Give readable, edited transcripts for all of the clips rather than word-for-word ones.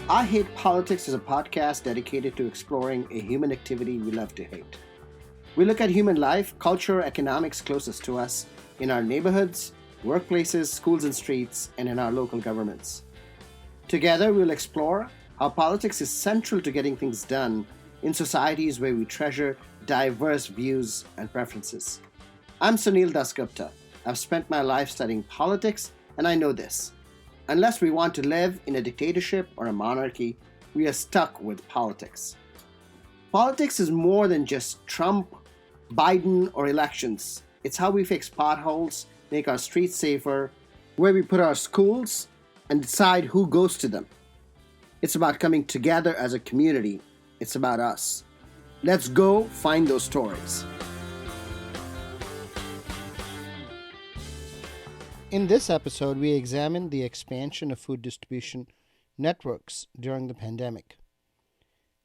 I Hate Politics is a podcast dedicated to exploring a human activity we love to hate. We look at human life, culture, economics closest to us in our neighborhoods, workplaces, schools and streets, and in our local governments. Together, we'll explore how politics is central to getting things done in societies where we treasure diverse views and preferences. I'm Sunil Dasgupta. I've spent my life studying politics, and I know this. Unless we want to live in a dictatorship or a monarchy, we are stuck with politics. Politics is more than just Trump, Biden, or elections. It's how we fix potholes, make our streets safer, where we put our schools, and decide who goes to them. It's about coming together as a community. It's about us. Let's go find those stories. In this episode, we examine the expansion of food distribution networks during the pandemic.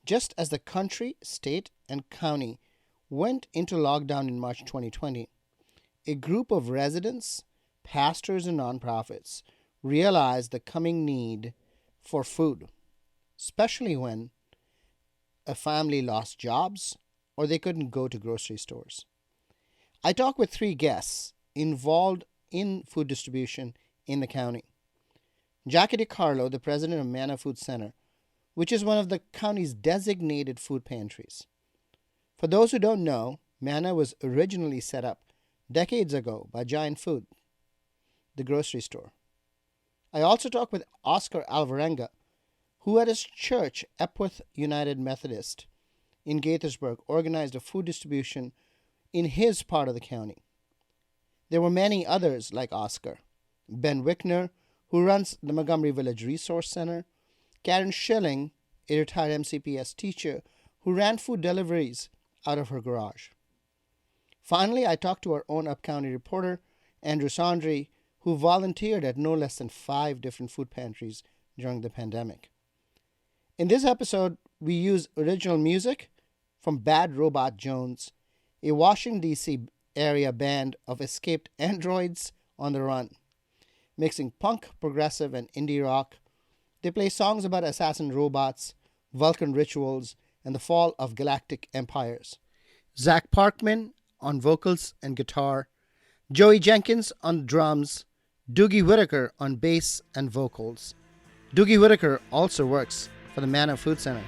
Just as the country, state, and county went into lockdown in March 2020, a group of residents, pastors, and nonprofits realized the coming need for food, especially when a family lost jobs or they couldn't go to grocery stores. I talked with three guests involved in food distribution in the county. Jackie De Carlo, the president of Manna Food Center, which is one of the county's designated food pantries. For those who don't know, Manna was originally set up decades ago by Giant Food, the grocery store. I also talked with Oscar Alvarenga, who at his church, Epworth United Methodist in Gaithersburg, organized a food distribution in his part of the county. There were many others like Oscar. Ben Wickner, who runs the Montgomery Village Resource Center. Karen Schilling, a retired MCPS teacher who ran food deliveries out of her garage. Finally, I talked to our own Upcounty reporter, Andrew Saundry, who volunteered at no less than 5 different food pantries during the pandemic. In this episode, we use original music from Bad Robot Jones, a Washington, D.C. area band of escaped androids on the run. Mixing punk, progressive, and indie rock, they play songs about assassin robots, Vulcan rituals, and the fall of galactic empires. Zach Parkman on vocals and guitar, Joey Jenkins on drums, Doogie Whitaker on bass and vocals. Doogie Whitaker also works for the Manna Food Center.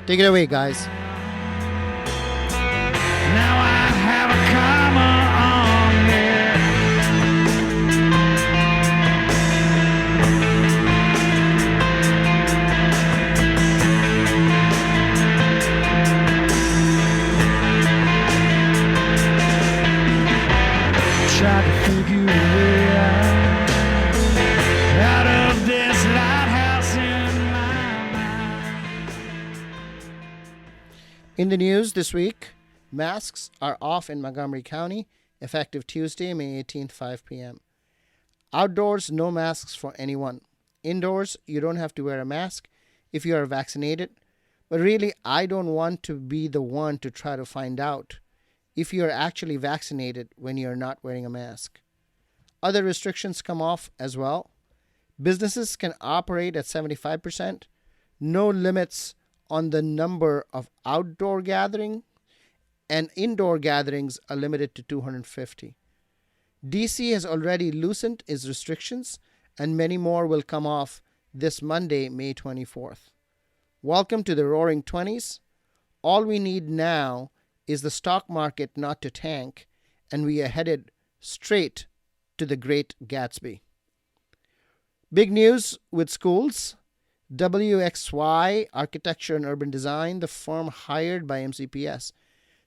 Take it away, guys. Now I have a comma on it. Try to figure a way out of this lighthouse in my mind. In the news this week, masks are off in Montgomery County, effective Tuesday, May 18th, 5 p.m. Outdoors, no masks for anyone. Indoors, you don't have to wear a mask if you are vaccinated. But really, I don't want to be the one to try to find out if you are actually vaccinated when you are not wearing a mask. Other restrictions come off as well. Businesses can operate at 75%. No limits on the number of outdoor gatherings, and indoor gatherings are limited to 250. DC has already loosened its restrictions, and many more will come off this Monday, May 24th. Welcome to the Roaring 20s. All we need now is the stock market not to tank, and we are headed straight to the Great Gatsby. Big news with schools. WXY Architecture and Urban Design, the firm hired by MCPS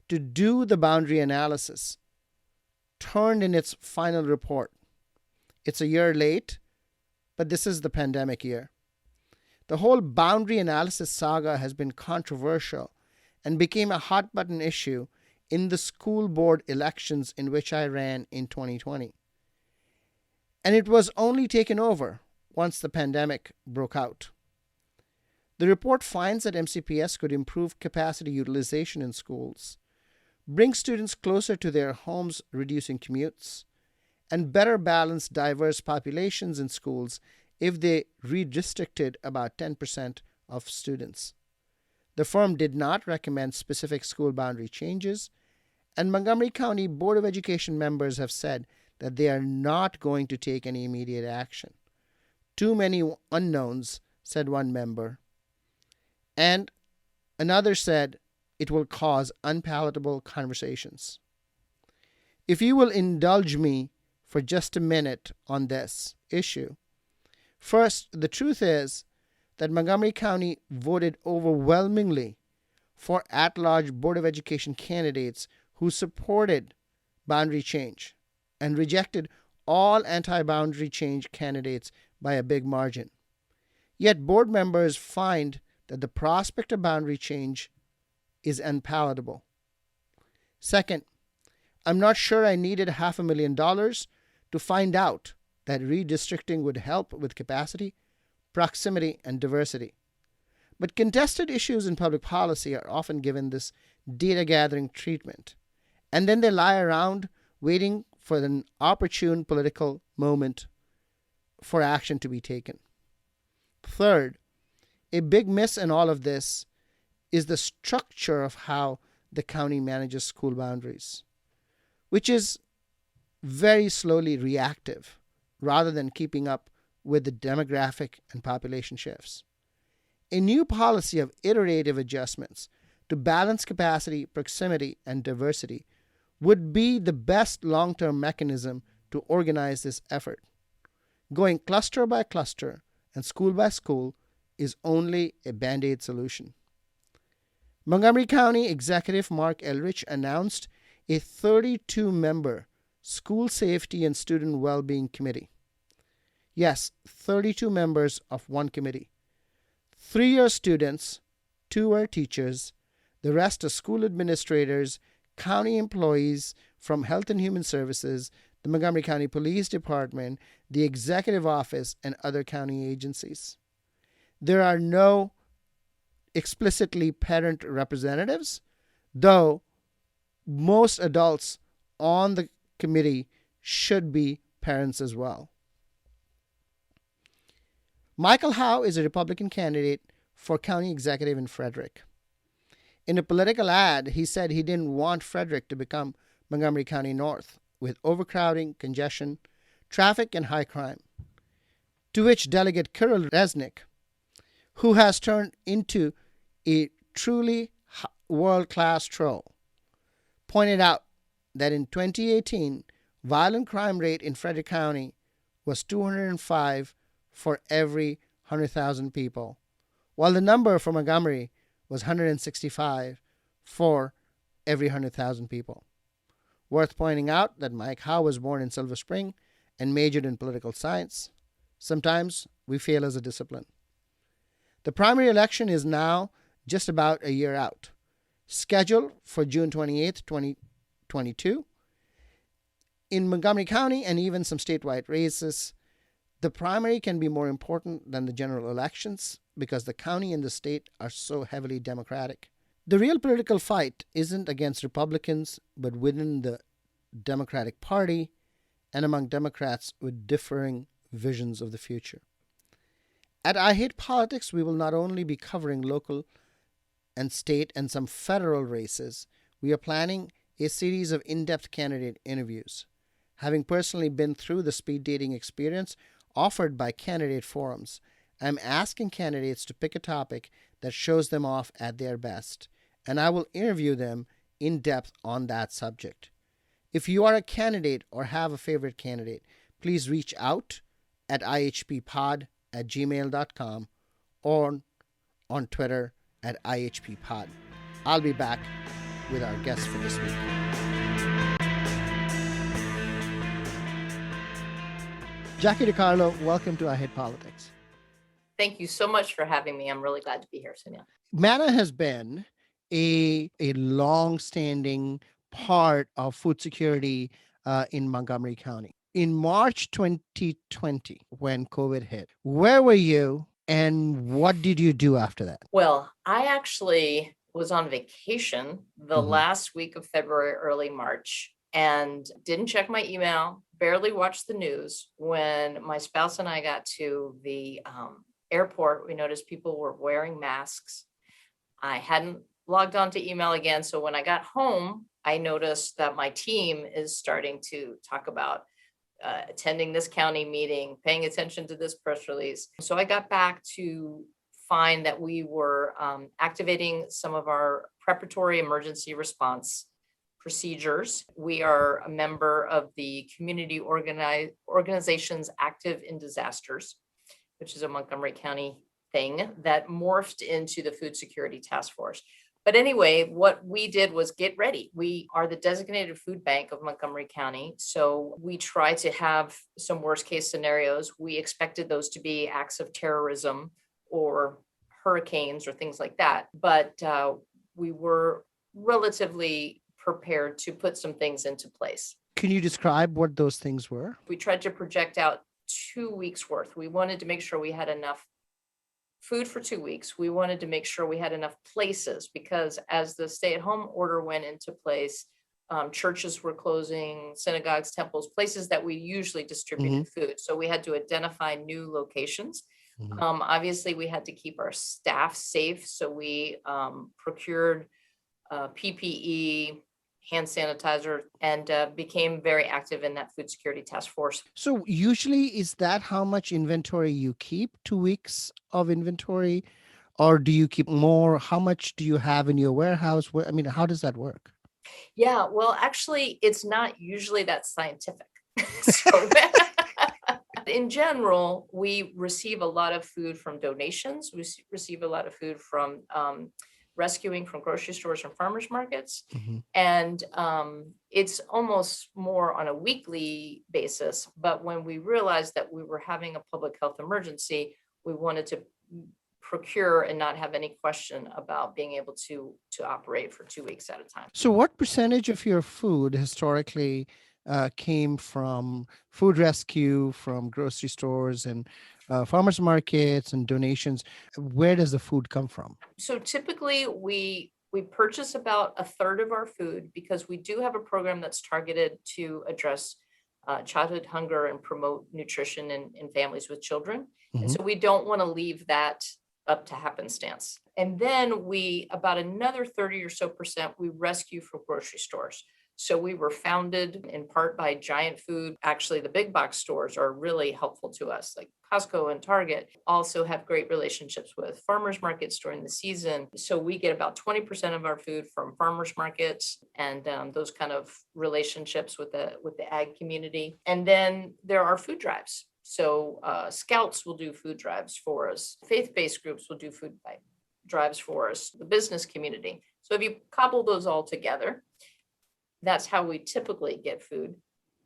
to do the boundary analysis, turned in its final report. It's a year late, but this is the pandemic year. The whole boundary analysis saga has been controversial and became a hot-button issue in the school board elections in which I ran in 2020. And it was only taken over once the pandemic broke out. The report finds that MCPS could improve capacity utilization in schools, bring students closer to their homes, reducing commutes, and better balance diverse populations in schools if they redistricted about 10% of students. The firm did not recommend specific school boundary changes, and Montgomery County Board of Education members have said that they are not going to take any immediate action. Too many unknowns, said one member. And another said it will cause unpalatable conversations. If you will indulge me for just a minute on this issue. First, the truth is that Montgomery County voted overwhelmingly for at-large Board of Education candidates who supported boundary change and rejected all anti-boundary change candidates by a big margin. Yet board members find that the prospect of boundary change is unpalatable. Second, I'm not sure I needed $500,000 to find out that redistricting would help with capacity, proximity, and diversity. But contested issues in public policy are often given this data-gathering treatment, and then they lie around waiting for an opportune political moment for action to be taken. Third, a big miss in all of this is the structure of how the county manages school boundaries, which is very slowly reactive rather than keeping up with the demographic and population shifts. A new policy of iterative adjustments to balance capacity, proximity, and diversity would be the best long-term mechanism to organize this effort. Going cluster by cluster and school by school is only a band-aid solution. Montgomery County Executive Mark Elrich announced a 32-member School Safety and Student Well-Being Committee. Yes, 32 members of one committee. 3 are students, 2 are teachers, the rest are school administrators, county employees from Health and Human Services, the Montgomery County Police Department, the Executive Office, and other county agencies. There are no explicitly parent representatives, though most adults on the committee should be parents as well. Michael Howe is a Republican candidate for county executive in Frederick. In a political ad, he said he didn't want Frederick to become Montgomery County North, with overcrowding, congestion, traffic, and high crime. To which Delegate Kirill Resnick, who has turned into a truly world-class troll, pointed out that in 2018, violent crime rate in Frederick County was 205 for every 100,000 people, while the number for Montgomery was 165 for every 100,000 people. Worth pointing out that Mike Howe was born in Silver Spring and majored in political science. Sometimes we fail as a discipline. The primary election is now just about a year out, scheduled for June 28, 2022. In Montgomery County and even some statewide races, the primary can be more important than the general elections because the county and the state are so heavily Democratic. The real political fight isn't against Republicans, but within the Democratic Party and among Democrats with differing visions of the future. At I Hate Politics, we will not only be covering local and state and some federal races, we are planning a series of in-depth candidate interviews. Having personally been through the speed dating experience offered by candidate forums, I'm asking candidates to pick a topic that shows them off at their best, and I will interview them in depth on that subject. If you are a candidate or have a favorite candidate, please reach out at ihppod@gmail.com or on Twitter at ihppod. I'll be back with our guest for this week. Jackie De Carlo, welcome to I Hate Politics. Thank you so much for having me. I'm really glad to be here, Sunil. Manna has been a long-standing part of food security in Montgomery County. In March 2020, when COVID hit, where were you and what did you do after that? Well, I actually was on vacation the last week of February, early March, and didn't check my email, barely watched the news. When my spouse and I got to the airport, we noticed people were wearing masks. I hadn't logged on to email again. So when I got home, I noticed that my team is starting to talk about attending this county meeting, paying attention to this press release. So I got back to find that we were activating some of our preparatory emergency response procedures. We are a member of the community organizations active in disasters, which is a Montgomery County thing that morphed into the Food Security Task Force. But anyway, what we did was get ready. We are the designated food bank of Montgomery County. So we try to have some worst case scenarios. We expected those to be acts of terrorism or hurricanes or things like that. But we were relatively prepared to put some things into place. Can you describe what those things were? We tried to project out 2 weeks worth. We wanted to make sure we had enough food for 2 weeks. We wanted to make sure we had enough places because as the stay-at-home order went into place, churches were closing, synagogues, temples, places that we usually distributed food. So we had to identify new locations. Obviously, we had to keep our staff safe. So we procured PPE, hand sanitizer, and became very active in that food security task force. So usually is that how much inventory you keep? 2 weeks of inventory? Or do you keep more? How much do you have in your warehouse? I mean, how does that work? Yeah, well, actually, it's not usually that scientific. So in general, we receive a lot of food from donations. We receive a lot of food from rescuing from grocery stores and farmers markets. And it's almost more on a weekly basis. But when we realized that we were having a public health emergency, we wanted to procure and not have any question about being able to operate for 2 weeks at a time. So what percentage of your food historically came from food rescue, from grocery stores and farmers markets and donations? Where does the food come from? So typically we purchase about a third of our food because we do have a program that's targeted to address childhood hunger and promote nutrition in families with children. And so we don't want to leave that up to happenstance. And then about another 30 or so percent, we rescue from grocery stores. So we were founded in part by Giant Food. Actually, the big box stores are really helpful to us, like Costco and Target. Also have great relationships with farmers markets during the season. So we get about 20% of our food from farmers markets and those kind of relationships with the ag community. And then there are food drives. So Scouts will do food drives for us. Faith-based groups will do food drives for us, the business community. So if you cobble those all together, that's how we typically get food.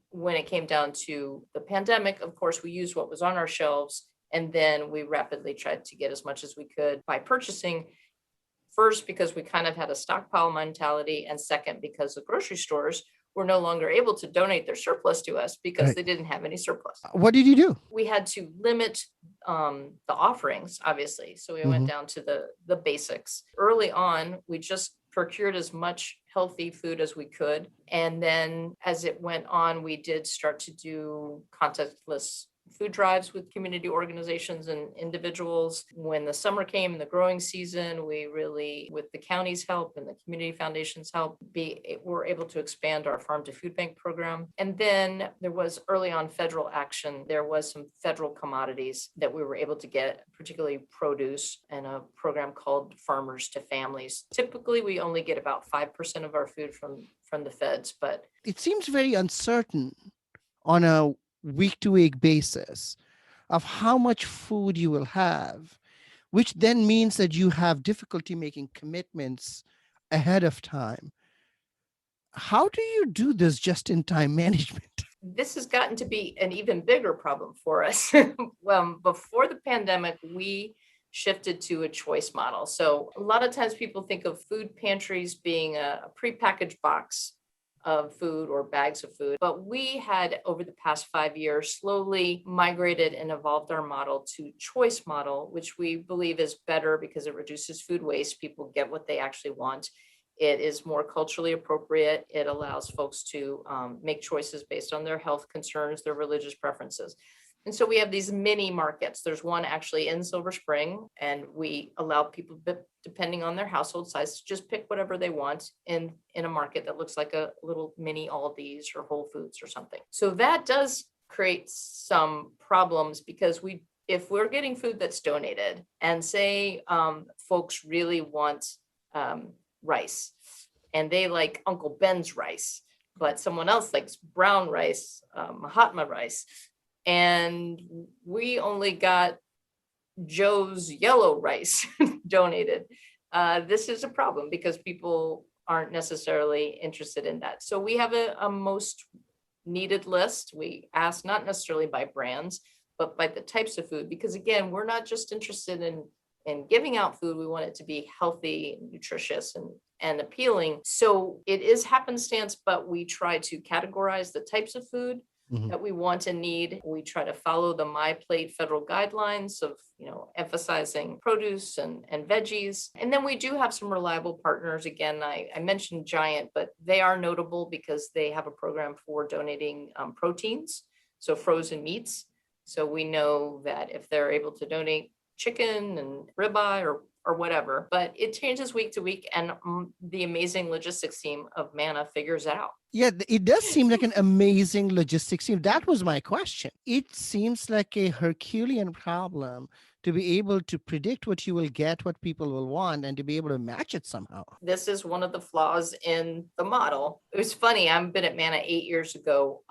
When it came down to the pandemic, of course, we used what was on our shelves, and then we rapidly tried to get as much as we could by purchasing, first because we kind of had a stockpile mentality, and second because the grocery stores were no longer able to donate their surplus to us because they didn't have any surplus. What did you do? We had to limit the offerings, obviously. So we went down to the basics. Early on, we just procured as much healthy food as we could. And then as it went on, we did start to do contactless food drives with community organizations and individuals. When the summer came and the growing season, we really, with the county's help and the community foundation's help, were able to expand our farm to food bank program. And then there was early on federal action. There was some federal commodities that we were able to get, particularly produce, and a program called Farmers to Families. Typically, we only get about 5% of our food from the feds, but it seems very uncertain on a week-to-week basis of how much food you will have, which then means that you have difficulty making commitments ahead of time. How do you do this just-in-time management? This has gotten to be an even bigger problem for us. Well, before the pandemic, we shifted to a choice model. So a lot of times people think of food pantries being a prepackaged box of food or bags of food. But we had, over the past 5 years, slowly migrated and evolved our model to choice model, which we believe is better because it reduces food waste. People get what they actually want. It is more culturally appropriate. It allows folks to make choices based on their health concerns, their religious preferences. And so we have these mini markets. There's one actually in Silver Spring, and we allow people, depending on their household size, to just pick whatever they want in a market that looks like a little mini Aldi's or Whole Foods or something. So that does create some problems, because if we're getting food that's donated, and say folks really want rice, and they like Uncle Ben's rice, but someone else likes brown rice, Mahatma rice, and we only got Joe's yellow rice donated. This is a problem, because people aren't necessarily interested in that. So we have a most needed list. We ask not necessarily by brands, but by the types of food, because again, we're not just interested in giving out food. We want it to be healthy, nutritious, and appealing. So it is happenstance, but we try to categorize the types of food that we want and need. We try to follow the My Plate federal guidelines of, emphasizing produce and veggies. And then we do have some reliable partners. Again, I mentioned Giant, but they are notable because they have a program for donating proteins, so frozen meats. So we know that if they're able to donate chicken and ribeye or whatever, but it changes week to week, and the amazing logistics team of Manna figures it out. Yeah, it does seem like an amazing logistics team. That was my question. It seems like a Herculean problem to be able to predict what you will get, what people will want, and to be able to match it somehow. This is one of the flaws in the model. It was funny. I've been at Manna 8 years ago.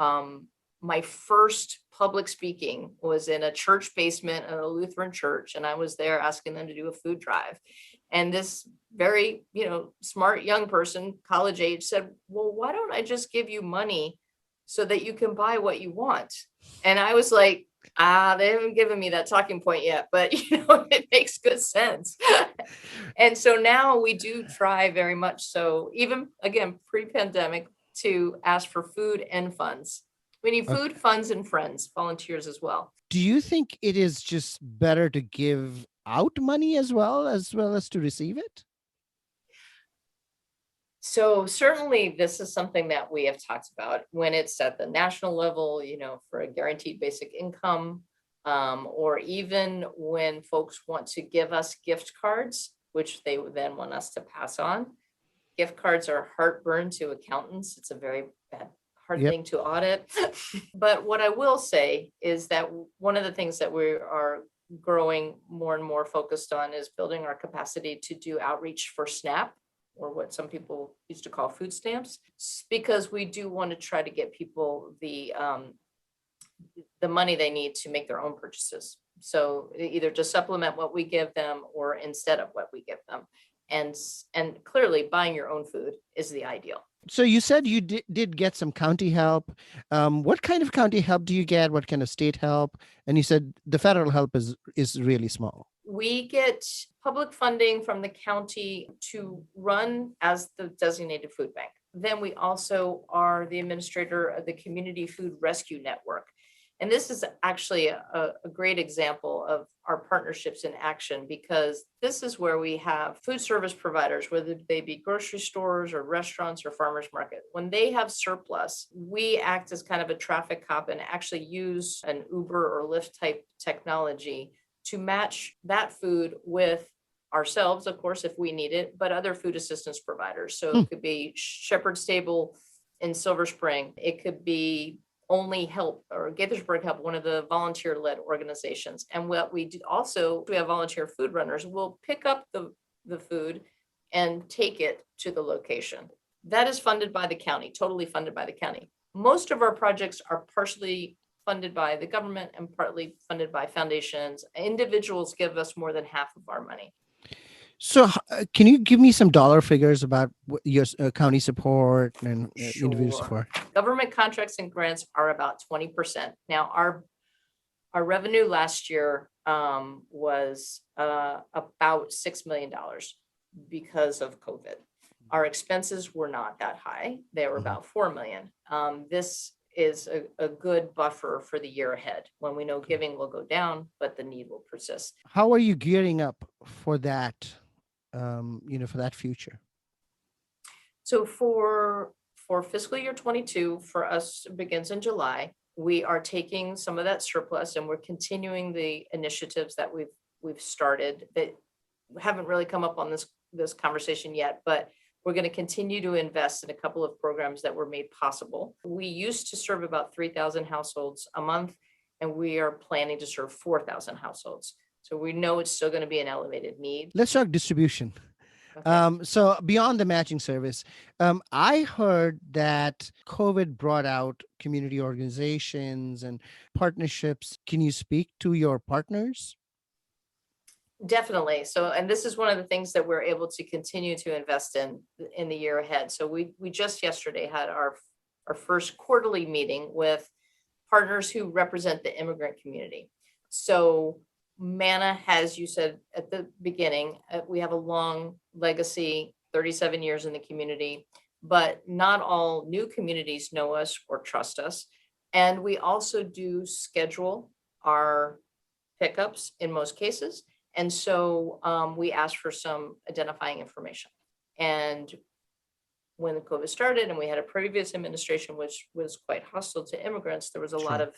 My first public speaking was in a church basement at a Lutheran church, and I was there asking them to do a food drive. And this very, smart young person, college age, said, well, why don't I just give you money so that you can buy what you want? And I was like, they haven't given me that talking point yet, but it makes good sense. And so now we do try very much so, even again, pre-pandemic, to ask for food and funds. We need food, funds, and friends, volunteers as well. Do you think it is just better to give out money as well as to receive it? So certainly this is something that we have talked about when it's at the national level, for a guaranteed basic income, or even when folks want to give us gift cards, which they would then want us to pass on. Gift cards are heartburn to accountants. It's a very hard thing to audit. But what I will say is that one of the things that we are growing more and more focused on is building our capacity to do outreach for SNAP, or what some people used to call food stamps, because we do want to try to get people the money they need to make their own purchases. So either to supplement what we give them or instead of what we give them. And clearly buying your own food is the ideal. So you said you did get some county help. What kind of county help do you get? What kind of state help? And you said the federal help is really small. We get public funding from the county to run as the designated food bank. Then we also are the administrator of the Community Food Rescue Network. And this is actually a great example of our partnerships in action, because this is where we have food service providers, whether they be grocery stores or restaurants or farmers market. When they have surplus, we act as kind of a traffic cop and actually use an Uber or Lyft type technology to match that food with ourselves, of course, if we need it, but other food assistance providers. So it could be Shepherd's Table in Silver Spring. It could be Only Help or Gaithersburg Help, one of the volunteer-led organizations. And what we do also, we have volunteer food runners. We'll pick up the food and take it to the location. That is funded by the county, totally funded by the county. Most of our projects are partially funded by the government and partly funded by foundations. Individuals give us more than half of our money. So can you give me some dollar figures about your county support and individual support? Government contracts and grants are about 20%. Now, our revenue last year was about $6 million because of COVID. Our expenses were not that high. They were about $4 million. This is a good buffer for the year ahead, when we know giving will go down, but the need will persist. How are you gearing up for that, for that future? So for fiscal year 22, for us, it begins in July. We are taking some of that surplus and we're continuing the initiatives that we've started that haven't really come up on this conversation yet, but we're going to continue to invest in a couple of programs that were made possible. We used to serve about 3,000 households a month, and we are planning to serve 4,000 households. So we know it's still going to be an elevated need. Let's talk distribution. Okay. So beyond the matching service, I heard that COVID brought out community organizations and partnerships. Can you speak to your partners? Definitely. So, and this is one of the things that we're able to continue to invest in the year ahead. So we just yesterday had our first quarterly meeting with partners who represent the immigrant community. So Manna has, you said at the beginning, we have a long legacy, 37 years in the community, but not all new communities know us or trust us. And we also do schedule our pickups in most cases. And so we asked for some identifying information. And when COVID started and we had a previous administration, which was quite hostile to immigrants, there was a lot of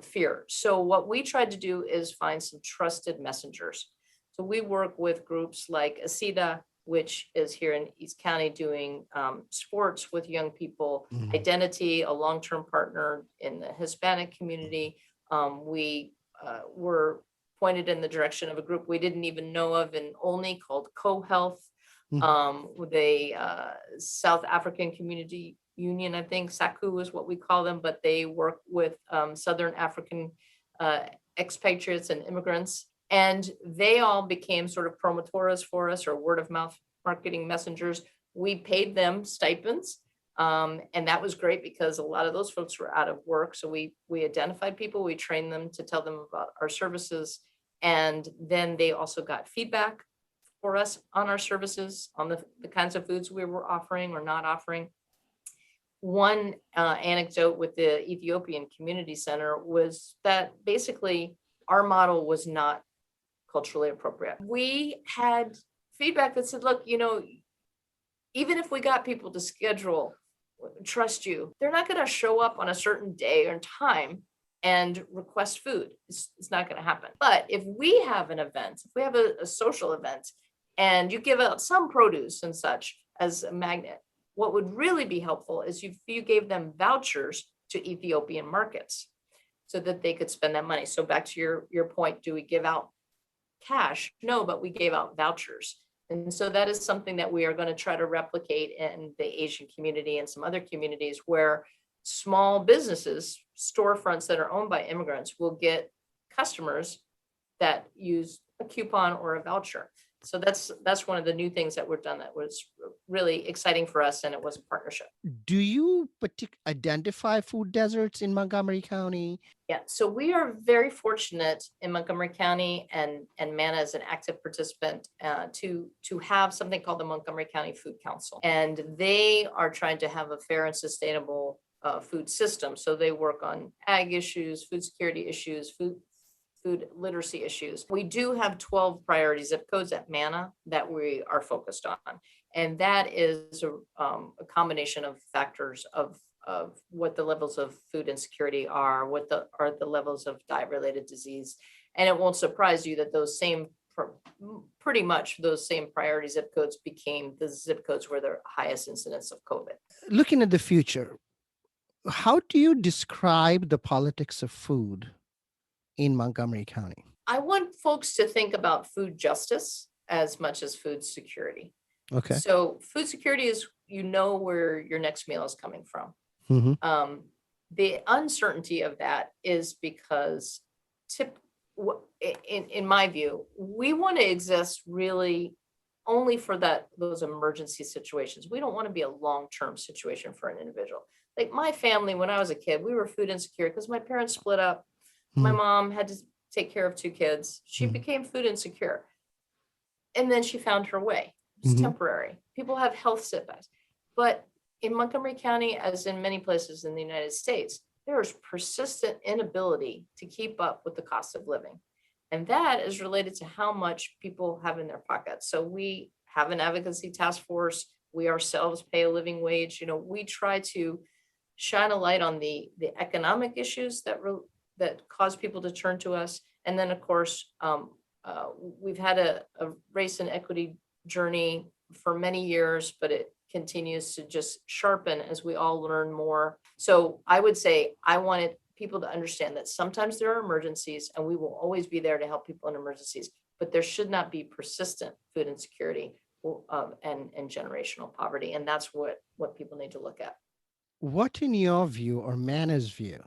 fear. So what we tried to do is find some trusted messengers. So we work with groups like ACIDA, which is here in East County doing sports with young people, Identity, a long-term partner in the Hispanic community. We were pointed in the direction of a group we didn't even know of in Olney called Co-Health, with a South African Community Union, I think, SACU is what we call them, but they work with Southern African expatriates and immigrants. And they all became sort of promotoras for us, or word of mouth marketing messengers. We paid them stipends. And that was great because a lot of those folks were out of work. So we identified people, we trained them to tell them about our services. And then they also got feedback for us on our services, on the kinds of foods we were offering or not offering. One anecdote with the Ethiopian Community Center was that basically our model was not culturally appropriate. We had feedback that said, look, even if we got people to schedule, trust you, they're not going to show up on a certain day or time and request food. It's not going to happen. But if we have an event, if we have a social event and you give out some produce and such as a magnet, what would really be helpful is you gave them vouchers to Ethiopian markets so that they could spend that money. So back to your point, do we give out cash? No, but we gave out vouchers. And so that is something that we are going to try to replicate in the Asian community and some other communities where small businesses, storefronts that are owned by immigrants will get customers that use a coupon or a voucher. So that's one of the new things that we've done that was really exciting for us, and it was a partnership. Do you identify food deserts in Montgomery County? Yeah, so we are very fortunate in Montgomery County, and Manna is an active participant to have something called the Montgomery County Food Council. And they are trying to have a fair and sustainable food system. So they work on ag issues, food security issues, food literacy issues. We do have 12 priority zip codes at Manna that we are focused on. And that is a combination of factors of what the levels of food insecurity are, what are the levels of diet-related disease. And it won't surprise you that pretty much those same priority zip codes became the zip codes where the highest incidence of COVID. Looking at the future, how do you describe the politics of food in Montgomery County? I want folks to think about food justice as much as food security. Okay. So food security is, where your next meal is coming from. Mm-hmm. The uncertainty of that is because in my view, we want to exist really only for those emergency situations. We don't want to be a long-term situation for an individual. Like my family, when I was a kid, we were food insecure because my parents split up. My mom had to take care of 2 kids. She became food insecure. And then she found her way. It's temporary. People have health setbacks. But in Montgomery County, as in many places in the United States, there is persistent inability to keep up with the cost of living. And that is related to how much people have in their pockets. So we have an advocacy task force. We ourselves pay a living wage. We try to shine a light on the economic issues that cause people to turn to us. And then, of course, we've had a race and equity journey for many years, but it continues to just sharpen as we all learn more. So I would say I wanted people to understand that sometimes there are emergencies, and we will always be there to help people in emergencies, but there should not be persistent food insecurity and generational poverty. And that's what people need to look at. What, in your view or Manna's view,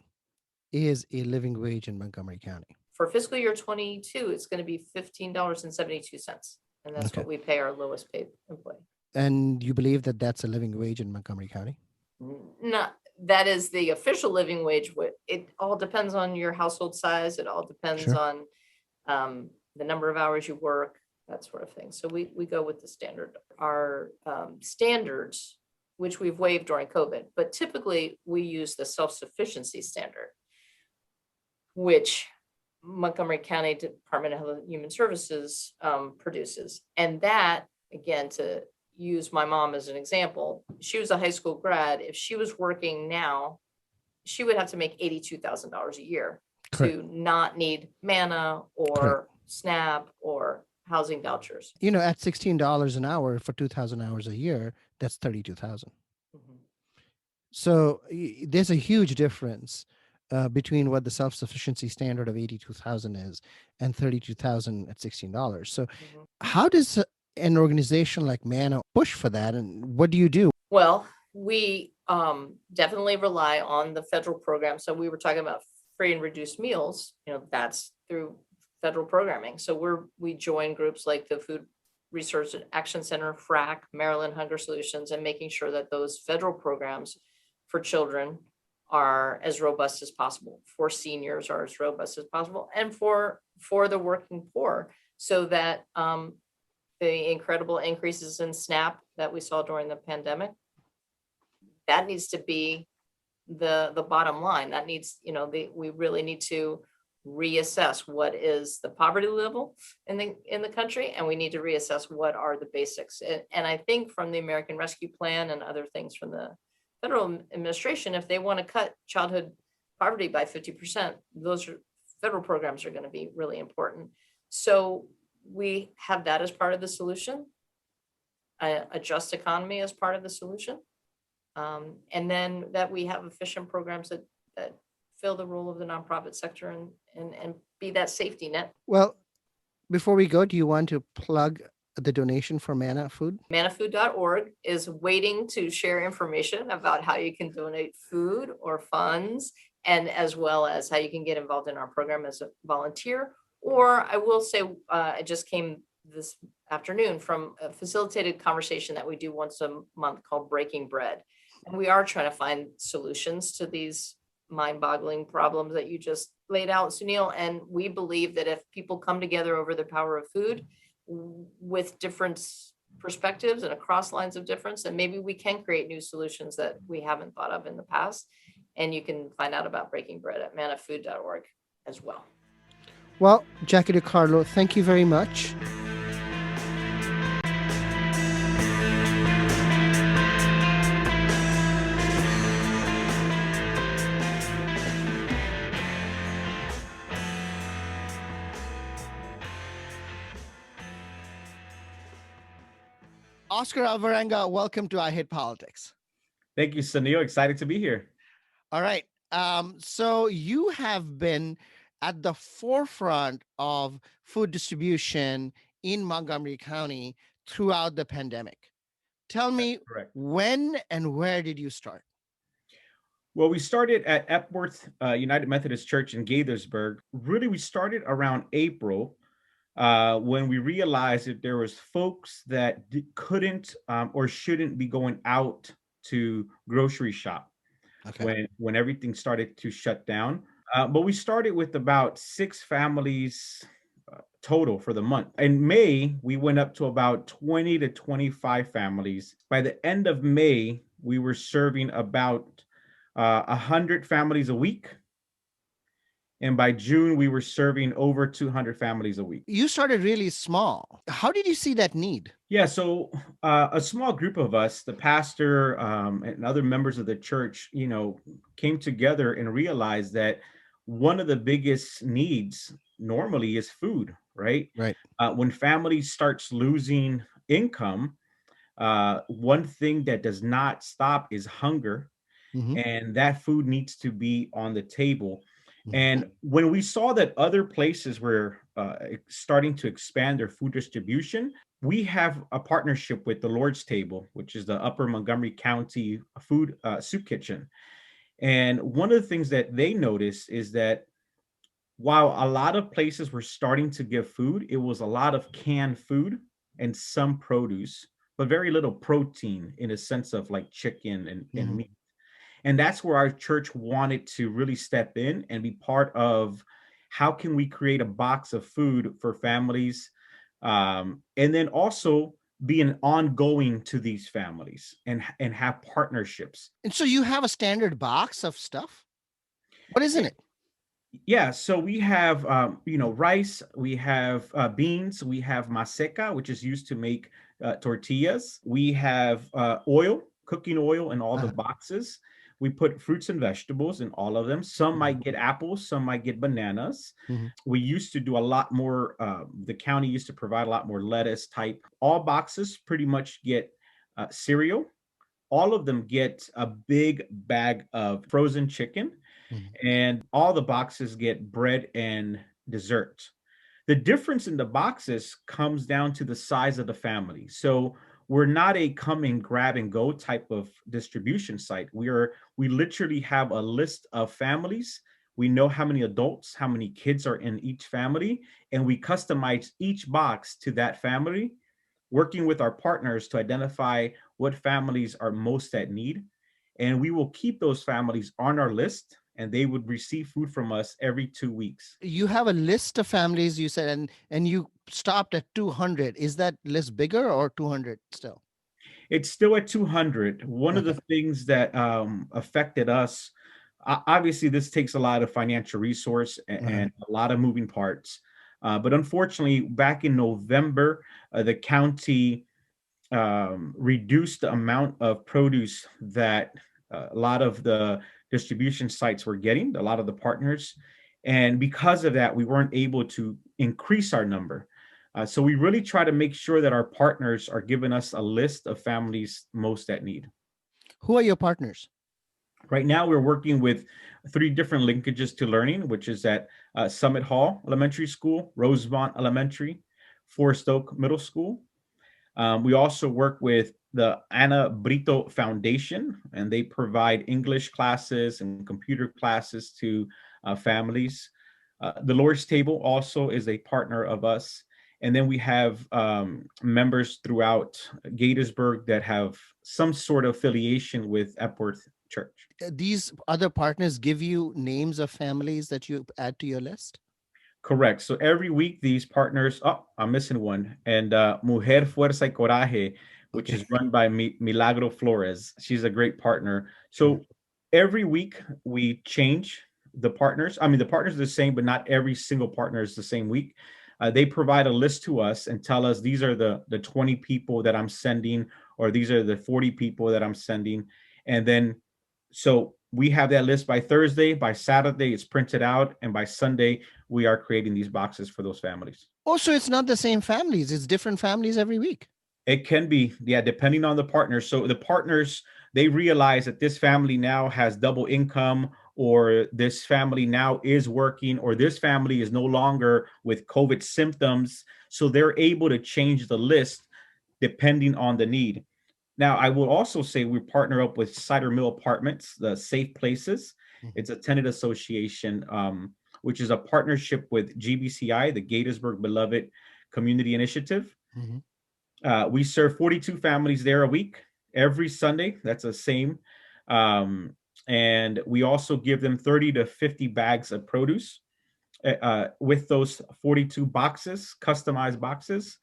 is a living wage in Montgomery County? For fiscal year 22, it's going to be $15.72. And that's Okay. what we pay our lowest paid employee. And you believe that that's a living wage in Montgomery County? Not, that is the official living wage. It all depends on your household size. It all depends Sure. on the number of hours you work, that sort of thing. So we go with the standard. Our standards, which we've waived during COVID, but typically we use the self-sufficiency standard, which Montgomery County Department of Health and Human Services produces. And that, again, to use my mom as an example, she was a high school grad. If she was working now, she would have to make $82,000 a year to not need Manna or SNAP or housing vouchers. At $16 an hour for 2,000 hours a year, that's 32,000. So there's a huge difference between what the self-sufficiency standard of 82,000 is and 32,000 at $16. So how does an organization like Manna push for that, and what do you do? Well, we definitely rely on the federal program. So we were talking about free and reduced meals. That's through federal programming. So we join groups like the Food Research and Action Center, FRAC, Maryland Hunger Solutions, and making sure that those federal programs for children are as robust as possible, for seniors are as robust as possible, and for the working poor, so that the incredible increases in SNAP that we saw during the pandemic, that needs to be the bottom line. That needs, we really need to reassess what is the poverty level in the country, and we need to reassess what are the basics. And I think from the American Rescue Plan and other things from the federal administration, if they want to cut childhood poverty by 50%, those federal programs are going to be really important. So we have that as part of the solution, a just economy as part of the solution, and then that we have efficient programs that fill the role of the nonprofit sector and be that safety net. Well, before we go, do you want to plug the donation for Manna Food? Mannafood.org is waiting to share information about how you can donate food or funds, and as well as how you can get involved in our program as a volunteer. Or I will say, I just came this afternoon from a facilitated conversation that we do once a month called Breaking Bread. And we are trying to find solutions to these mind-boggling problems that you just laid out, Sunil. And we believe that if people come together over the power of food with different perspectives and across lines of difference, then maybe we can create new solutions that we haven't thought of in the past. And you can find out about Breaking Bread at mannafood.org as well. Well, Jackie De Carlo, thank you very much. Oscar Alvarenga, welcome to I Hate Politics. Thank you, Sunil. Excited to be here. All right. So you have been at the forefront of food distribution in Montgomery County throughout the pandemic. Tell me, when and where did you start? Well, we started at Epworth United Methodist Church in Gaithersburg. Really, we started around April when we realized that there was folks that couldn't or shouldn't be going out to grocery shop when everything started to shut down. But we started with about 6 families total for the month. In May, we went up to about 20 to 25 families. By the end of May, we were serving about 100 families a week. And by June, we were serving over 200 families a week. You started really small. How did you see that need? Yeah, so a small group of us, the pastor and other members of the church, came together and realized that one of the biggest needs normally is food, right? Right. When families starts losing income, one thing that does not stop is hunger, Mm-hmm. and that food needs to be on the table. Mhm. And when we saw that other places were starting to expand their food distribution, we have a partnership with the Lord's Table, which is the Upper Montgomery County food soup kitchen. And one of the things that they noticed is that while a lot of places were starting to give food, it was a lot of canned food and some produce, but very little protein in a sense of like chicken and Mhm. meat. And that's where our church wanted to really step in and be part of how can we create a box of food for families, and then also be an ongoing to these families and have partnerships. And so you have a standard box of stuff? What is in it? Yeah, so we have rice, we have beans, we have maseca, which is used to make tortillas. We have oil, cooking oil in all the boxes. We put fruits and vegetables in all of them. Some might get apples, some might get bananas. Mhm. We used to do a lot more. The county used to provide a lot more lettuce type. All boxes pretty much get cereal. All of them get a big bag of frozen chicken, Mhm. and all the boxes get bread and dessert. The difference in the boxes comes down to the size of the family. So we're not a come and grab and go type of distribution site. We literally have a list of families. We know how many adults, how many kids are in each family, and we customize each box to that family, working with our partners to identify what families are most at need. And we will keep those families on our list, and they would receive food from us every 2 weeks. You have a list of families, you said, and you stopped at 200. Is that list bigger or 200 still? It's still at 200. One of Okay. the things that affected us, obviously, this takes a lot of financial resource and a lot of moving parts. But unfortunately, back in November, the county reduced the amount of produce that a lot of the distribution sites were getting, a lot of the partners. And because of that, we weren't able to increase our number. So we really try to make sure that our partners are giving us a list of families most at need. Who are your partners? Right now, we're working with 3 different linkages to learning, which is at Summit Hall Elementary School, Rosemont Elementary, Forest Oak Middle School. We also work with the Ana Brito Foundation, and they provide English classes and computer classes to families. The Lord's Table also is a partner of us. And then we have members throughout Gaithersburg that have some sort of affiliation with Epworth Church. These other partners give you names of families that you add to your list? Correct. So every week, these partners, oh, I'm missing one, and Mujer Fuerza y Coraje, which is run by Milagro Flores. She's a great partner. So every week we change the partners. I mean, the partners are the same, but not every single partner is the same week. They provide a list to us and tell us these are the 20 people that I'm sending, or these are the 40 people that I'm sending. And then, so we have that list by Thursday. By Saturday, it's printed out. And by Sunday, we are creating these boxes for those families. Oh, so it's not the same families. It's different families every week. It can be, yeah, depending on the partners. So the partners, they realize that this family now has double income, or this family now is working, or this family is no longer with COVID symptoms. So they're able to change the list depending on the need. Now, I will also say we partner up with Cider Mill Apartments, the Safe Places. It's a tenant association, which is a partnership with GBCI, the Gaithersburg Beloved Community Initiative. We serve 42 families there a week, every Sunday. That's the same. And we also give them 30 to 50 bags of produce with those 42 boxes, customized boxes.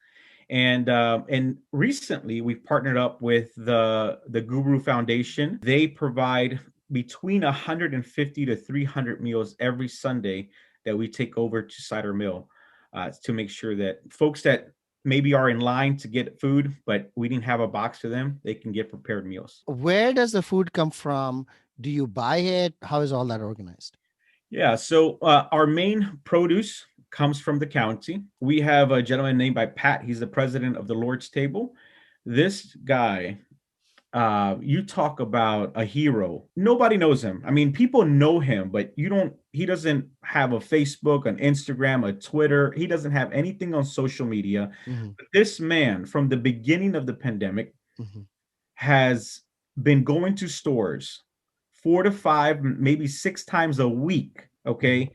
And recently we've partnered up with the Guru Foundation. They provide between 150 to 300 meals every Sunday that we take over to Cider Mill, to make sure that folks that maybe are in line to get food, but we didn't have a box for them, they can get prepared meals. Where does the food come from? Do you buy it? How is all that organized? Yeah, so our main produce comes from the county. We have a gentleman named by Pat. He's the president of the Lord's Table. This guy, you talk about a hero. Nobody knows him. I mean, people know him, but he doesn't have a Facebook, an Instagram, a Twitter. He doesn't have anything on social media. Mm-hmm. But this man, from the beginning of the pandemic, Mm-hmm. has been going to stores 4 to 5, maybe 6 times a week, okay,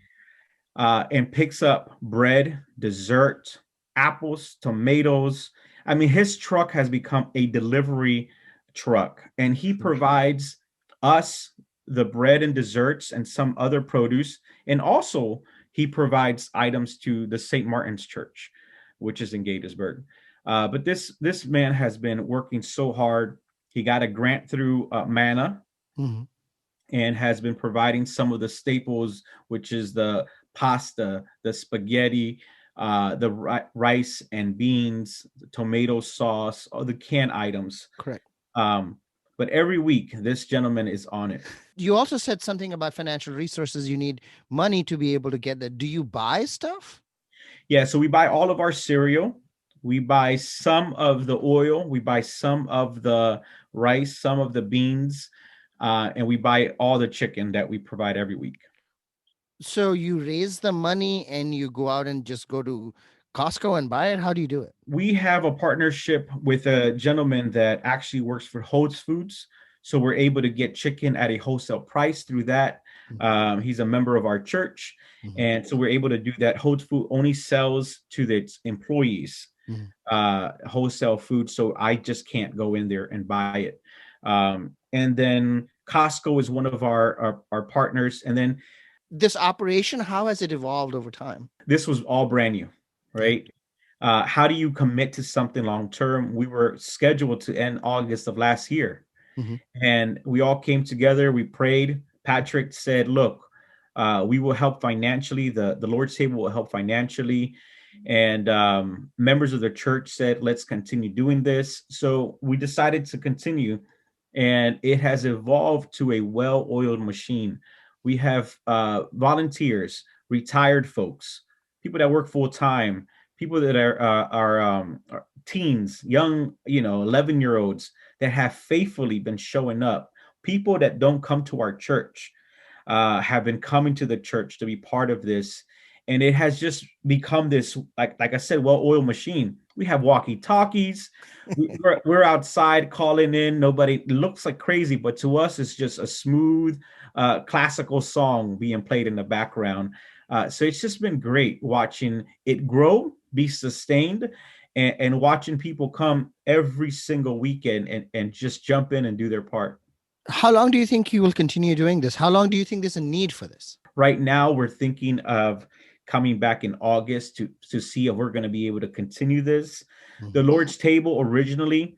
and picks up bread, dessert, apples, tomatoes. I mean, his truck has become a delivery truck, and he provides us the bread and desserts and some other produce. And also, he provides items to the St. Martin's Church, which is in Gaithersburg. But this man has been working so hard. He got a grant through Manna, Mm-hmm. and has been providing some of the staples, which is the pasta, the spaghetti, the rice and beans, the tomato sauce, all the canned items. Correct. But every week, this gentleman is on it. You also said something about financial resources. You need money to be able to get that. Do you buy stuff? Yeah, so we buy all of our cereal. We buy some of the oil. We buy some of the rice, some of the beans, and we buy all the chicken that we provide every week. So you raise the money and you go out and just go to Costco and buy it? How do you do it? We have a partnership with a gentleman that actually works for Whole Foods. So we're able to get chicken at a wholesale price through that. He's a member of our church. Mhm. And so we're able to do that. Whole Food only sells to its employees wholesale food. So I just can't go in there and buy it. And then Costco is one of our partners. And then This operation, how has it evolved over time? this was all brand new, right? How do you commit to something long term? We were scheduled to end August of last year. Mhm. And we all came together. We prayed. Patrick said, look, we will help financially. The Lord's Table will help financially. And members of the church said, let's continue doing this. So we decided to continue. And it has evolved to a well-oiled machine. We have volunteers, retired folks, people that work full-time, people that are teens, young, 11-year-olds that have faithfully been showing up. People that don't come to our church have been coming to the church to be part of this. And it has just become this, like I said, well-oiled machine. We have walkie-talkies. We're outside calling in. Nobody looks like crazy, but to us, it's just a smooth classical song being played in the background. So it's just been great watching it grow, be sustained, and watching people come every single weekend and just jump in and do their part. How long do you think you will continue doing this? How long do you think there's a need for this? Right now, we're thinking of coming back in August to see if we're going to be able to continue this. The Lord's Table originally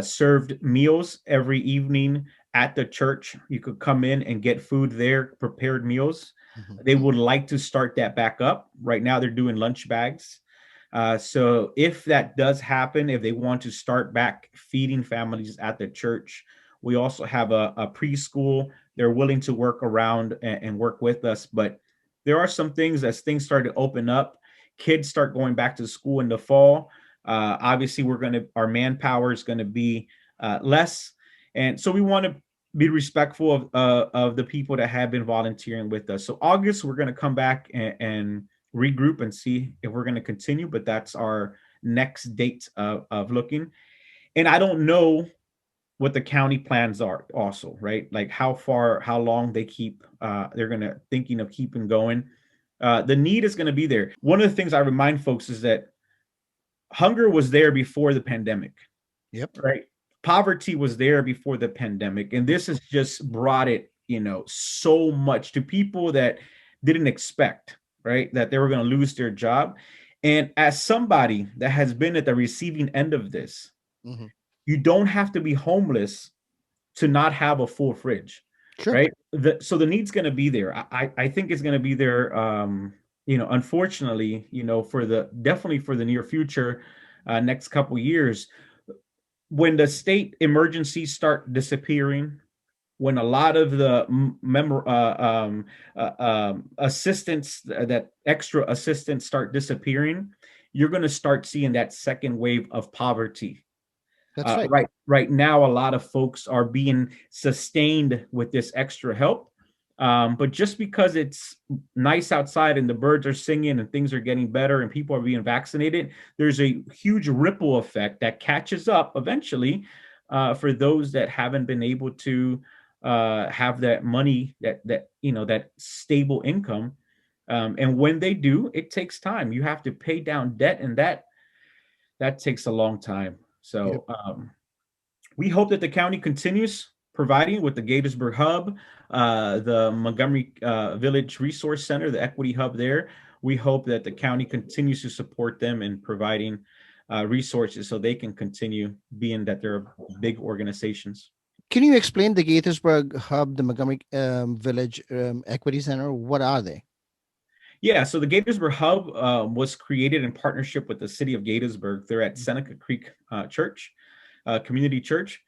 served meals every evening at the church. You could come in and get food there, prepared meals. They would like to start that back up. Right now, they're doing lunch bags. So if that does happen, if they want to start back feeding families at the church, we also have a preschool. They're willing to work around and work with us. But there are some things, as things start to open up, kids start going back to school in the fall. Obviously, our manpower is going to be less. And so we want to be respectful of the people that have been volunteering with us. So August, we're going to come back and regroup and see if we're going to continue. But that's our next date of looking. And I don't know what the county plans are also, right? Like how long they keep, they're thinking of keeping going. The need is going to be there. One of the things I remind folks is that hunger was there before the pandemic. Yep. Right. Poverty was there before the pandemic. And this has just brought it, so much to people that didn't expect, right? That they were going to lose their job. And as somebody that has been at the receiving end of this, you don't have to be homeless to not have a full fridge. Sure. right? So the need's going to be there. I think it's going to be there. Unfortunately, definitely for the near future, next couple years, when the state emergencies start disappearing, when a lot of the assistants, that extra assistants start disappearing, you're going to start seeing that second wave of poverty. That's right. Right now, a lot of folks are being sustained with this extra help. But just because it's nice outside and the birds are singing and things are getting better and people are being vaccinated, there's a huge ripple effect that catches up eventually for those that haven't been able to have that money, that stable income. And when they do, it takes time. You have to pay down debt, and that takes a long time. Yep. So we hope that the county continues providing with the Gaithersburg Hub, the Montgomery Village Resource Center, the Equity Hub there. We hope that the county continues to support them in providing resources so they can continue being that they're big organizations. Can you explain the Gaithersburg Hub, the Montgomery Village Equity Center? What are they? Yeah, so the Gaithersburg Hub was created in partnership with the city of Gaithersburg. They're at Seneca Creek Church, Community Church.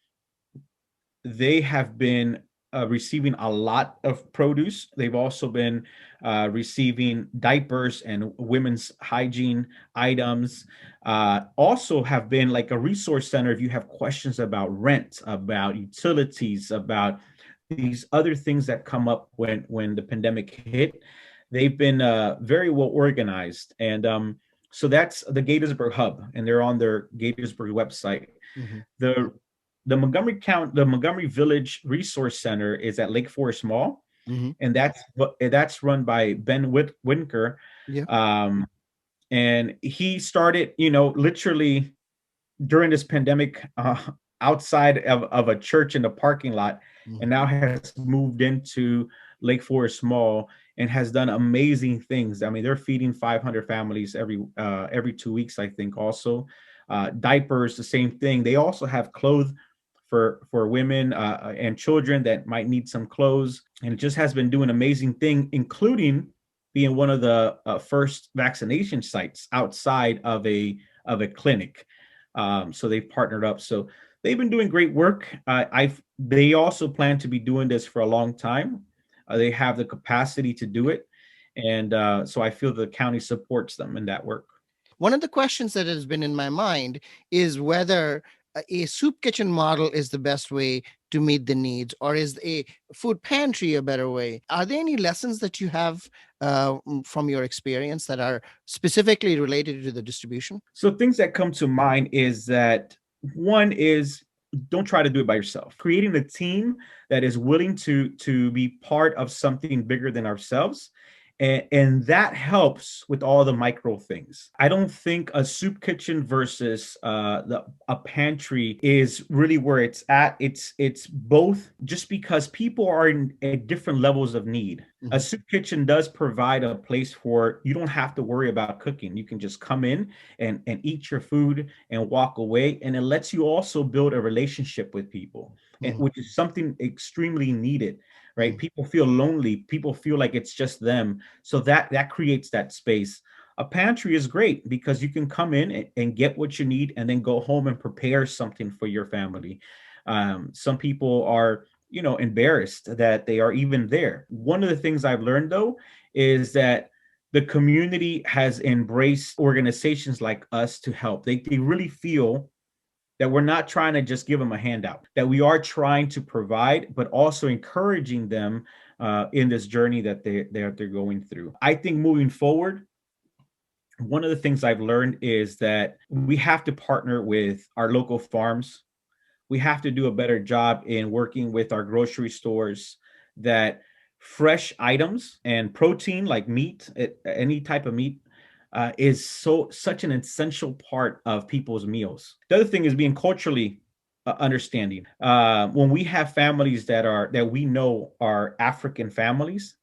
They have been receiving a lot of produce. They've also been receiving diapers and women's hygiene items. Also have been like a resource center if you have questions about rent, about utilities, about these other things that come up when the pandemic hit. They've been very well organized. And so that's the Gaithersburg Hub, and they're on their Gaithersburg website. Mm-hmm. The Montgomery Village Resource Center is at Lake Forest Mall, and that's run by Ben Winker. Yeah. And he started, literally during this pandemic, outside of a church in the parking lot, and now has moved into Lake Forest Mall and has done amazing things. I mean, they're feeding 500 families every 2 weeks, I think. Also, diapers, the same thing. They also have clothes for women and children that might need some clothes, and it just has been doing amazing thing, including being one of the first vaccination sites outside of a clinic. So they've partnered up. So they've been doing great work. They also plan to be doing this for a long time. They have the capacity to do it, and so I feel the county supports them in that work. One of the questions that has been in my mind is whether a soup kitchen model is the best way to meet the needs, or is a food pantry a better way? Are there any lessons that you have from your experience that are specifically related to the distribution? So things that come to mind is that one is, don't try to do it by yourself. Creating a team that is willing to be part of something bigger than ourselves. And that helps with all the micro things. I don't think a soup kitchen versus a pantry is really where it's at. It's both, just because people are at different levels of need. A soup kitchen does provide a place for, you don't have to worry about cooking. You can just come in and eat your food and walk away. And it lets you also build a relationship with people, which is something extremely needed. Right? People feel lonely. People feel like it's just them. So that creates that space. A pantry is great because you can come in and get what you need and then go home and prepare something for your family. Some people are, embarrassed that they are even there. One of the things I've learned, though, is that the community has embraced organizations like us to help. They really feel that we're not trying to just give them a handout, that we are trying to provide, but also encouraging them in this journey that they're going through. I think moving forward, one of the things I've learned is that we have to partner with our local farms. We have to do a better job in working with our grocery stores, that fresh items and protein like meat, any type of meat, is such an essential part of people's meals. The other thing is being culturally understanding. When we have families that we know are African families,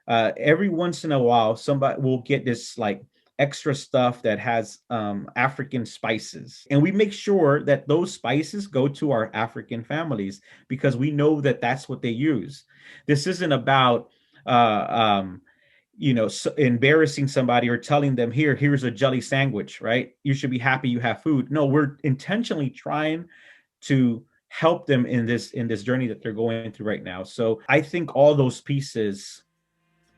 every once in a while somebody will get this like extra stuff that has African spices. And we make sure that those spices go to our African families because we know that that's what they use. This isn't about, embarrassing somebody or telling them, here's a jelly sandwich, right? You should be happy you have food. No, we're intentionally trying to help them in this journey that they're going through right now. So I think all those pieces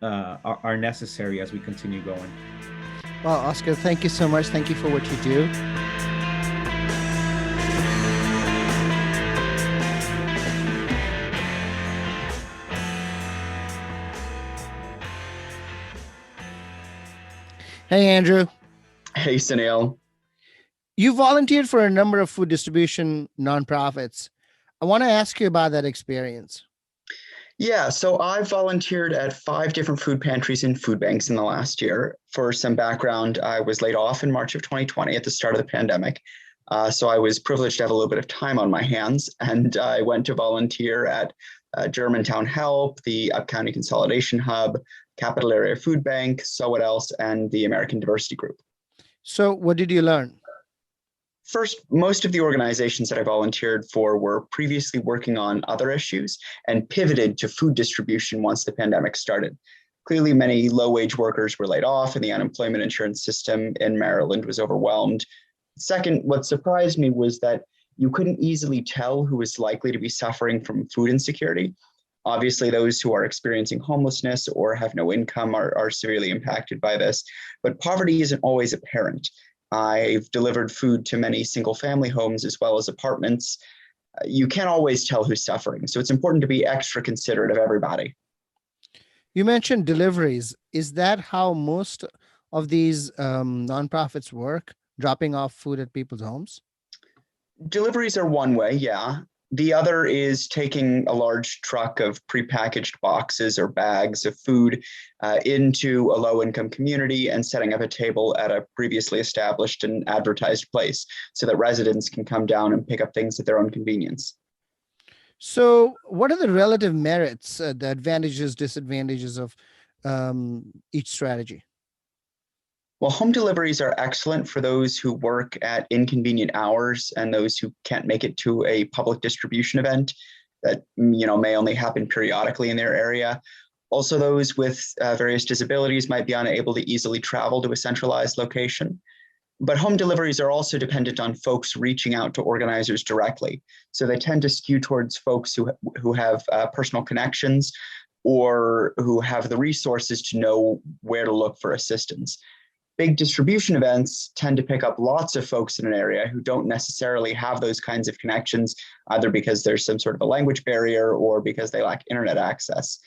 are necessary as we continue going. Well, Oscar, thank you so much. Thank you for what you do. Hey, Andrew. Hey, Sunil. You volunteered for a number of food distribution nonprofits. I want to ask you about that experience. Yeah, so I volunteered at 5 different food pantries and food banks in the last year. For some background, I was laid off in March of 2020 at the start of the pandemic. So I was privileged to have a little bit of time on my hands, and I went to volunteer at Germantown Help, the Upcounty Consolidation Hub, Capital Area Food Bank, So What Else, and the American Diversity Group. So what did you learn? First, most of the organizations that I volunteered for were previously working on other issues and pivoted to food distribution once the pandemic started. Clearly, many low-wage workers were laid off and the unemployment insurance system in Maryland was overwhelmed. Second, what surprised me was that you couldn't easily tell who was likely to be suffering from food insecurity. Obviously, those who are experiencing homelessness or have no income are severely impacted by this, but poverty isn't always apparent. I've delivered food to many single-family homes as well as apartments. You can't always tell who's suffering, so it's important to be extra considerate of everybody. You mentioned deliveries. Is that how most of these nonprofits work, dropping off food at people's homes? Deliveries are one way, yeah. The other is taking a large truck of prepackaged boxes or bags of food into a low-income community and setting up a table at a previously established and advertised place so that residents can come down and pick up things at their own convenience. So what are the relative merits, the advantages, disadvantages of each strategy? Well, home deliveries are excellent for those who work at inconvenient hours and those who can't make it to a public distribution event that may only happen periodically in their area. Also, those with various disabilities might be unable to easily travel to a centralized location. But home deliveries are also dependent on folks reaching out to organizers directly. So they tend to skew towards folks who have personal connections or who have the resources to know where to look for assistance. Big distribution events tend to pick up lots of folks in an area who don't necessarily have those kinds of connections, either because there's some sort of a language barrier or because they lack internet access.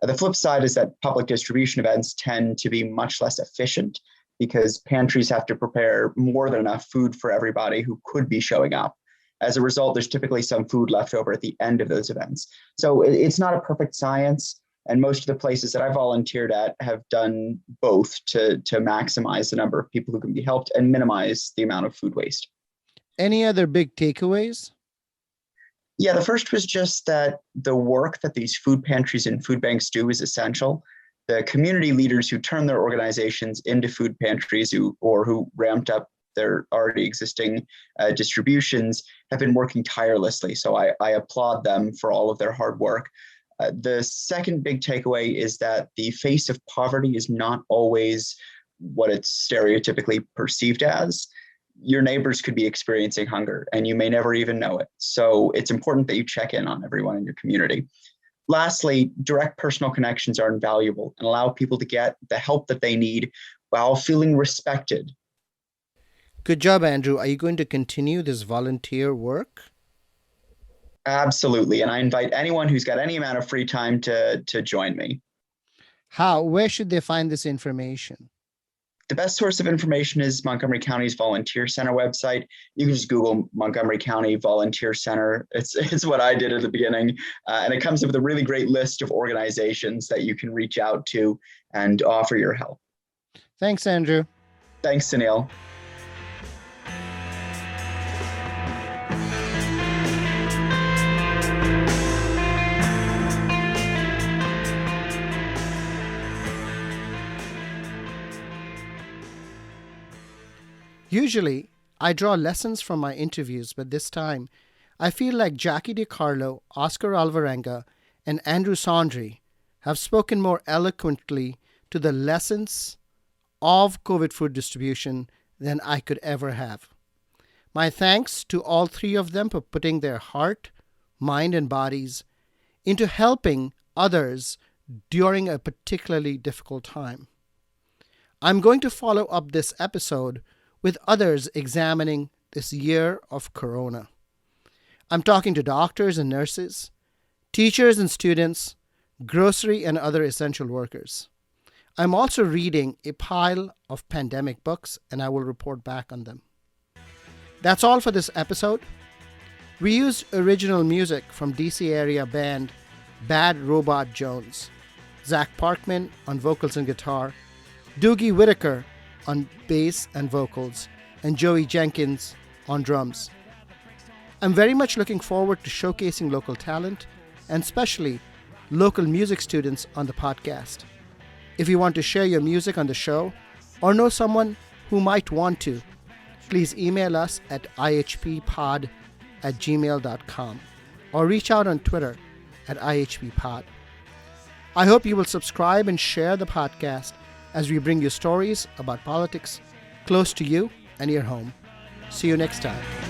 The flip side is that public distribution events tend to be much less efficient because pantries have to prepare more than enough food for everybody who could be showing up. As a result, there's typically some food left over at the end of those events. So it's not a perfect science. And most of the places that I volunteered at have done both to maximize the number of people who can be helped and minimize the amount of food waste. Any other big takeaways? Yeah, the first was just that the work that these food pantries and food banks do is essential. The community leaders who turn their organizations into food pantries who ramped up their already existing distributions have been working tirelessly. So I applaud them for all of their hard work. The second big takeaway is that the face of poverty is not always what it's stereotypically perceived as. Your neighbors could be experiencing hunger and you may never even know it. So it's important that you check in on everyone in your community. Lastly, direct personal connections are invaluable and allow people to get the help that they need while feeling respected. Good job, Andrew. Are you going to continue this volunteer work? Absolutely. And I invite anyone who's got any amount of free time to join me. How? Where should they find this information? The best source of information is Montgomery County's Volunteer Center website. You can just Google Montgomery County Volunteer Center. It's what I did at the beginning. And it comes up with a really great list of organizations that you can reach out to and offer your help. Thanks, Andrew. Thanks, Sunil. Usually, I draw lessons from my interviews, but this time, I feel like Jackie De Carlo, Oscar Alvarenga, and Andrew Saundry have spoken more eloquently to the lessons of COVID food distribution than I could ever have. My thanks to all three of them for putting their heart, mind, and bodies into helping others during a particularly difficult time. I'm going to follow up this episode with others examining this year of Corona. I'm talking to doctors and nurses, teachers and students, grocery and other essential workers. I'm also reading a pile of pandemic books, and I will report back on them. That's all for this episode. We used original music from DC area band Bad Robot Jones, Zach Parkman on vocals and guitar, Doogie Whitaker on bass and vocals, and Joey Jenkins on drums. I'm very much looking forward to showcasing local talent, and especially local music students on the podcast. If you want to share your music on the show or know someone who might want to, please email us at ihppod@gmail.com or reach out on Twitter at ihppod. I hope you will subscribe and share the podcast as we bring you stories about politics close to you and your home. See you next time.